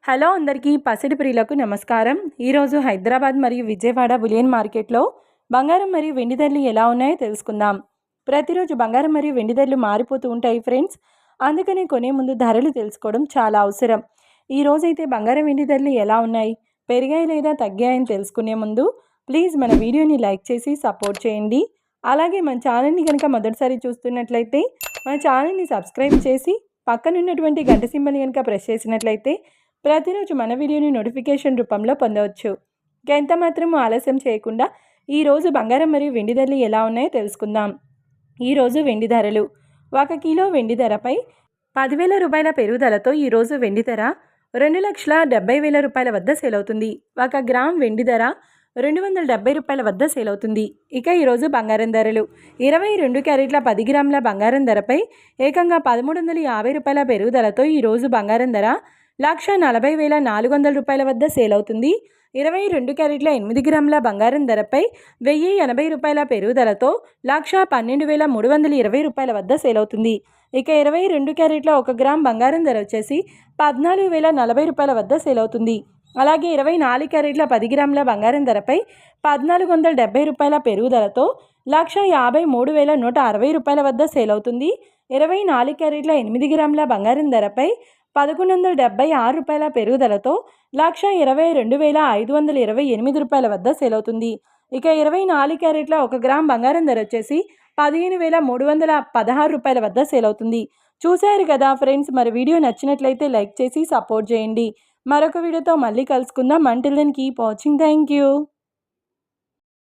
Hello అందరికీ పసిడి ప్రియులకు నమస్కారం. ఈరోజు హైదరాబాద్ మరియు విజయవాడ బులియన్ మార్కెట్లో బంగారం మరియు వెండి ధరలు ఎలా ఉన్నాయో తెలుసుకుందాం. ప్రతిరోజు బంగారం మరియు వెండి ధరలు మారిపోతూ ఉంటాయి ఫ్రెండ్స్. అందుకని కొనే ముందు ధరలు తెలుసుకోవడం చాలా అవసరం. ఈ రోజైతే బంగారం వెండి ధరలు ఎలా ఉన్నాయి, పెరిగాయి లేదా తగ్గాయని తెలుసుకునే ముందు ప్లీజ్ మన వీడియోని లైక్ చేసి సపోర్ట్ చేయండి. అలాగే మన ఛానల్ని కనుక మొదటిసారి చూస్తున్నట్లయితే మన ఛానల్ని సబ్స్క్రైబ్ చేసి పక్కనున్నటువంటి గంట సింబల్ని కనుక ప్రెస్ చేసినట్లయితే ప్రతిరోజు మన వీడియోని నోటిఫికేషన్ రూపంలో పొందవచ్చు. ఎంత మాత్రం ఆలస్యం చేయకుండా ఈరోజు బంగారం మరియు వెండి ధరలు ఎలా ఉన్నాయో తెలుసుకుందాం. ఈరోజు వెండి ధరలు: 1 కిలో వెండి ధరపై 10,000 రూపాయల పెరుగుదలతో ఈరోజు వెండి ధర 2,70,000 రూపాయల వద్ద సేల్ అవుతుంది. 1 గ్రామ్ వెండి ధర 270 రూపాయల వద్ద సేల్ అవుతుంది. ఇక ఈరోజు బంగారం ధరలు: 22 క్యారెట్ల 10 గ్రాముల బంగారం ధరపై ఏకంగా 1,350 రూపాయల పెరుగుదలతో ఈరోజు బంగారం ధర 1,40,400 రూపాయల వద్ద సేల్ అవుతుంది. 22 క్యారెట్ల 8 గ్రాముల బంగారం ధరపై 1,080 రూపాయల పెరుగుదలతో 1,12,320 రూపాయల వద్ద సేల్ అవుతుంది. ఇక 22 క్యారెట్ల 1 గ్రామ్ బంగారం ధర వచ్చేసి 14,040 రూపాయల వద్ద సేల్ అవుతుంది. అలాగే 24 క్యారెట్ల 10 గ్రాముల బంగారం ధరపై 1,470 రూపాయల పెరుగుదలతో 1,53,160 రూపాయల వద్ద సేల్ అవుతుంది. 24 క్యారెట్ల 8 గ్రాముల బంగారం ధరపై 1,176 రూపాయల పెరుగుదలతో 1,22,528 రూపాయల వద్ద సేల్ అవుతుంది. ఇక 24 క్యారెట్ల 1 గ్రామ్ బంగారం ధర వచ్చేసి 15,316 రూపాయల వద్ద సేల్ అవుతుంది. చూశారు కదా ఫ్రెండ్స్, మరి వీడియో నచ్చినట్లయితే లైక్ చేసి సపోర్ట్ చేయండి. మరొక వీడియోతో మళ్ళీ కలుసుకుందాం. Until then keep watching. Thank you.